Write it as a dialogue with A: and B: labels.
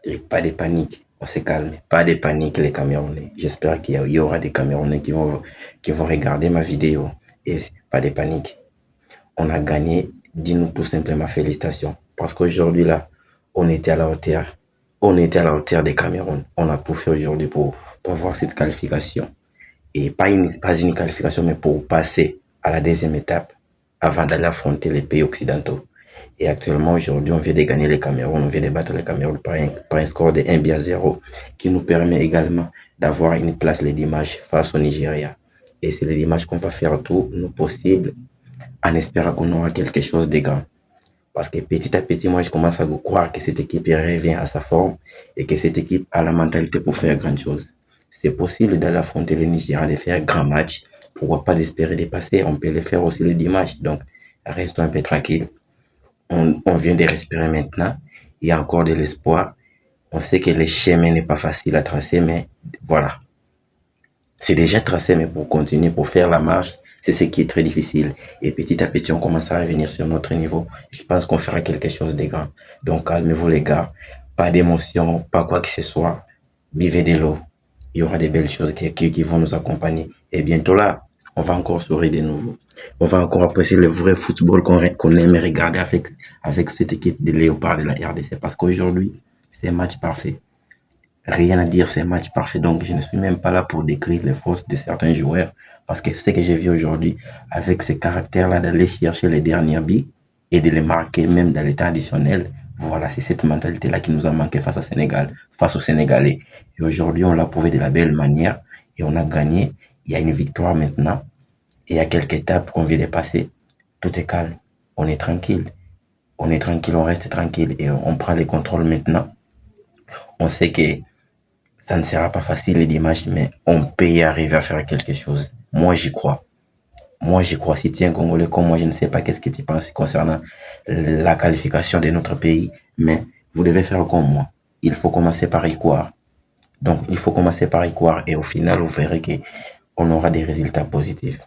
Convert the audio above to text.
A: Et pas de panique, on se calme. Pas de panique, les Camerounais. J'espère qu'il y aura des Camerounais qui vont regarder ma vidéo. Et pas de panique. On a gagné. Dis-nous tout simplement félicitations. Parce qu'aujourd'hui, là, on était à la hauteur. On était à la hauteur des Cameroun. On a tout fait aujourd'hui pour avoir cette qualification. Et pas une qualification, mais pour passer à la deuxième étape avant d'aller affronter les pays occidentaux. Et actuellement, aujourd'hui, on vient de gagner les Cameroun, on vient de battre les Cameroun par un score de 1-0 qui nous permet également d'avoir une place les dimanches face au Nigeria. Et c'est les dimanches qu'on va faire tout nos possible en espérant qu'on aura quelque chose de grand. Parce que petit à petit, moi, je commence à croire que cette équipe revient à sa forme et que cette équipe a la mentalité pour faire grand chose. C'est possible d'aller affronter le Nigeria, de faire un grand match. Pourquoi pas d'espérer dépasser? On peut le faire aussi le dimanche. Donc, restons un peu tranquilles. On vient de respirer maintenant. Il y a encore de l'espoir. On sait que le chemin n'est pas facile à tracer, mais voilà. C'est déjà tracé, mais pour continuer, pour faire la marche, c'est ce qui est très difficile. Et petit à petit, on commence à revenir sur notre niveau. Je pense qu'on fera quelque chose de grand. Donc, calmez-vous, les gars. Pas d'émotion, pas quoi que ce soit. Vivez de l'eau. Il y aura des belles choses qui vont nous accompagner. Et bientôt là, on va encore sourire de nouveau. On va encore apprécier le vrai football qu'on aime regarder avec cette équipe de Léopard de la RDC. Parce qu'aujourd'hui, c'est un match parfait. Rien à dire, c'est un match parfait. Donc, je ne suis même pas là pour décrire les fautes de certains joueurs. Parce que ce que j'ai vu aujourd'hui, avec ce caractère-là d'aller chercher les derniers billes et de les marquer même dans les temps additionnels, voilà, c'est cette mentalité-là qui nous a manqué face au Sénégal, face aux Sénégalais. Et aujourd'hui, on l'a prouvé de la belle manière et on a gagné. Il y a une victoire maintenant. Et il y a quelques étapes qu'on vient de passer. Tout est calme. On est tranquille. On est tranquille, on reste tranquille et on prend les contrôles maintenant. On sait que ça ne sera pas facile les dimanches, mais on peut y arriver à faire quelque chose. Moi, j'y crois. Moi, j'y crois. Si tu es un Congolais comme moi, je ne sais pas qu'est-ce que tu penses concernant la qualification de notre pays, mais vous devez faire comme moi. Il faut commencer par y croire. Donc, il faut commencer par y croire et au final, vous verrez qu'on aura des résultats positifs.